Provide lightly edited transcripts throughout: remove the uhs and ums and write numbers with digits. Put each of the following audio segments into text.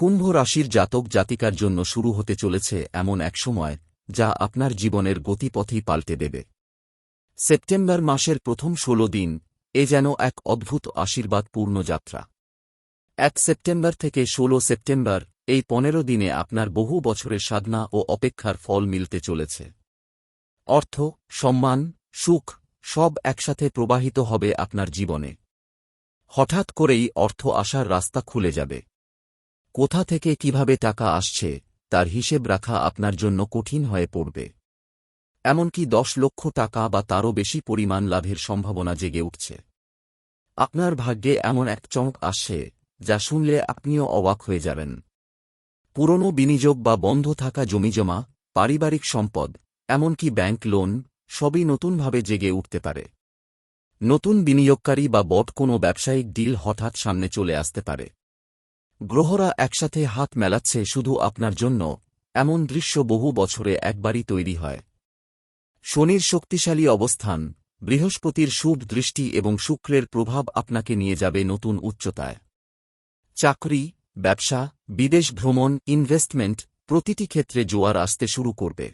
কুম্ভ রাশির জাতক জাতিকার জন্য শুরু হতে চলেছে এমন এক সময় যা আপনার জীবনের গতিপথই পাল্টে দেবে। সেপ্টেম্বর মাসের প্রথম ১৬ দিন এ যেন এক অদ্ভুত আশীর্বাদপূর্ণ যাত্রা। ১ সেপ্টেম্বর থেকে ১৬ সেপ্টেম্বর এই ১৫ দিনে আপনার বহু বছরের সাধনা ও অপেক্ষার ফল মিলতে চলেছে। অর্থ, সম্মান, সুখ সব একসাথে প্রবাহিত হবে আপনার জীবনে। হঠাৎ করেই অর্থ আসার রাস্তা খুলে যাবে। কোথা থেকে কিভাবে টাকা আসছে তার হিসেব রাখা আপনার জন্য কঠিন হয়ে পড়বে। এমনকি ১০ লক্ষ টাকা বা তারও বেশি পরিমাণ লাভের সম্ভাবনা জেগে উঠছে। আপনার ভাগ্যে এমন এক চমক আসছে যা শুনলে আপনিও অবাক হয়ে যাবেন। পুরনো বিনিয়োগ বা বন্ধ থাকা জমিজমা, পারিবারিক সম্পদ, এমনকি ব্যাংক লোন সবই নতুনভাবে জেগে উঠতে পারে। নতুন বিনিয়োগকারী বা বড় কোনো ব্যবসায়িক ডিল হঠাৎ সামনে চলে আসতে পারে। গ্রহরা একসাথে হাত মেলাচ্ছে শুধু আপনার জন্য, এমন দৃশ্য বহু বছরে একবারই তৈরি হয়। শনির শক্তিশালী অবস্থান, বৃহস্পতির শুভ দৃষ্টি এবং শুক্রের প্রভাব আপনাকে নিয়ে যাবে নতুন উচ্চতায়। চাকরি, ব্যবসা, বিদেশ ভ্রমণ, ইনভেস্টমেন্ট প্রতিটি ক্ষেত্রে জোয়ার আসতে শুরু করবে।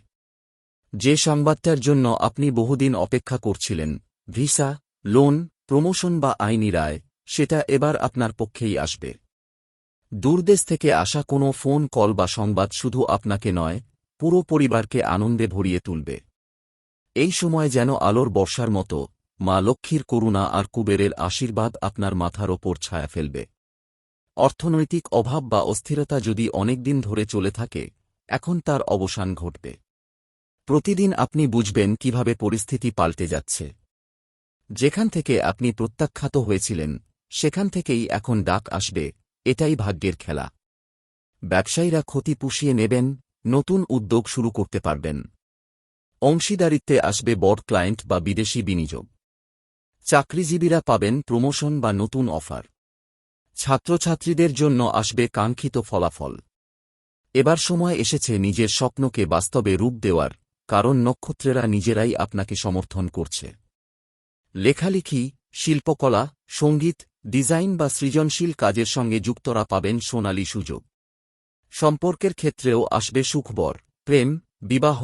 যে সংবাদটার জন্য আপনি বহুদিন অপেক্ষা করছিলেন, ভিসা, লোন, প্রমোশন বা আইনি রায়, সেটা এবার আপনার পক্ষেই আসবে। দূরদেশ থেকে আসা কোনো ফোন কল বা সংবাদ শুধু আপনাকে নয়, পুরো পরিবারকে আনন্দে ভরিয়ে তুলবে। এই সময় যেন আলোর বর্ষার মতো মা লক্ষ্মীর করুণা আর কুবেরের আশীর্বাদ আপনার মাথার ওপর ছায়া ফেলবে। অর্থনৈতিক অভাব বা অস্থিরতা যদি অনেকদিন ধরে চলে থাকে, এখন তার অবসান ঘটবে। প্রতিদিন আপনি বুঝবেন কিভাবে পরিস্থিতি পাল্টে যাচ্ছে। যেখান থেকে আপনি প্রত্যাখ্যাত হয়েছিলেন সেখান থেকেই এখন ডাক আসবে, এটাই ভাগ্যের খেলা। ব্যবসায়ীরা ক্ষতি পুষিয়ে নেবেন, নতুন উদ্যোগ শুরু করতে পারবেন। অংশীদারিত্বে আসবে বড় ক্লায়েন্ট বা বিদেশি বিনিয়োগ। চাকরিজীবীরা পাবেন প্রমোশন বা নতুন অফার। ছাত্রছাত্রীদের জন্য আসবে কাঙ্ক্ষিত ফলাফল। এবার সময় এসেছে নিজের স্বপ্নকে বাস্তবে রূপ দেওয়ার, কারণ নক্ষত্রেরা নিজেরাই আপনাকে সমর্থন করছে। লেখালেখি, শিল্পকলা, সঙ্গীত, ডিজাইন বা সৃজনশীল কাজের সঙ্গে যুক্তরা পাবেন সোনালী সুযোগ। সম্পর্কের ক্ষেত্রেও আসবে সুখবর, প্রেম, বিবাহ,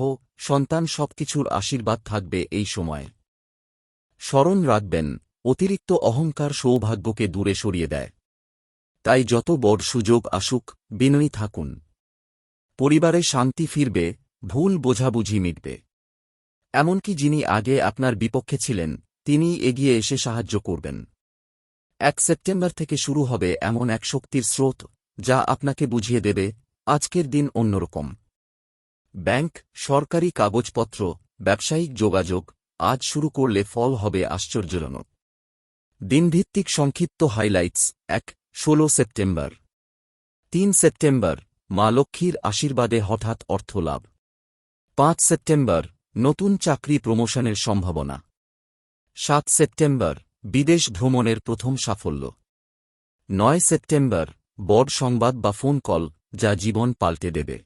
সন্তান সবকিছুর আশীর্বাদ থাকবে এই সময়। স্মরণ রাখবেন, অতিরিক্ত অহংকার সৌভাগ্যকে দূরে সরিয়ে দেয়। তাই যত বড় সুযোগ আসুক, বিনয়ী থাকুন। পরিবারে শান্তি ফিরবে, ভুল বোঝাবুঝি মিটবে। এমনকি যিনি আগে আপনার বিপক্ষে ছিলেন তিনিই এগিয়ে এসে সাহায্য করবেন। ১ সেপ্টেম্বর থেকে শুরু হবে এমন এক শক্তির স্রোত যা আপনাকে বুঝিয়ে দেবে আজকের দিন অন্যরকম। ব্যাংক, সরকারি কাগজপত্র, ব্যবসায়িক যোগাযোগ আজ শুরু করলে ফল হবে আশ্চর্যজনক। দিনভিত্তিক সংক্ষিপ্ত হাইলাইটস: ১ ১৬ সেপ্টেম্বর ৩ সেপ্টেম্বর মা লক্ষ্মীর আশীর্বাদে হঠাৎ অর্থলাভ। ৫ সেপ্টেম্বর নতুন চাকরি প্রমোশনের সম্ভাবনা। ৭ সেপ্টেম্বর বিদেশ ভ্রমণের প্রথম সাফল্য। ৯ সেপ্টেম্বর বড় সংবাদ বা ফোন কল যা জীবন পাল্টে দেবে।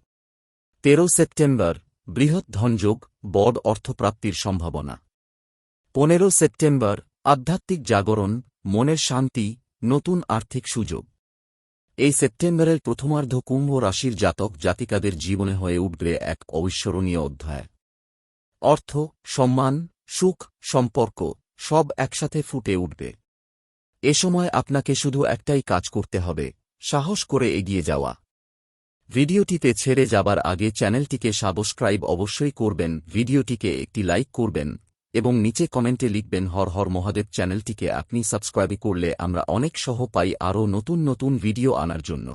১৩ সেপ্টেম্বর বৃহৎ ধনযোগ, বড় অর্থপ্রাপ্তির সম্ভাবনা। ১৫ সেপ্টেম্বর আধ্যাত্মিক জাগরণ, মনের শান্তি, নতুন আর্থিক সুযোগ। এই সেপ্টেম্বরের প্রথমার্ধ কুম্ভ রাশির জাতক জাতিকাদের জীবনে হয়ে উঠবে এক অবিস্মরণীয় অধ্যায়। অর্থ, সম্মান, সুখ, সম্পর্ক সব একসাথে ফুটে উঠবে। এ সময় আপনাকে শুধু একটাই কাজ করতে হবে, সাহস করে এগিয়ে যাওয়া। ভিডিওটিতে ছেড়ে যাবার আগে চ্যানেলটিকে সাবস্ক্রাইব অবশ্যই করবেন, ভিডিওটিকে একটি লাইক করবেন এবং নিচে কমেন্টে লিখবেন হর হর মহাদেব। চ্যানেলটিকে আপনি সাবস্ক্রাইব করলে আমরা অনেক সহ পাই আরও নতুন নতুন ভিডিও আনার জন্য।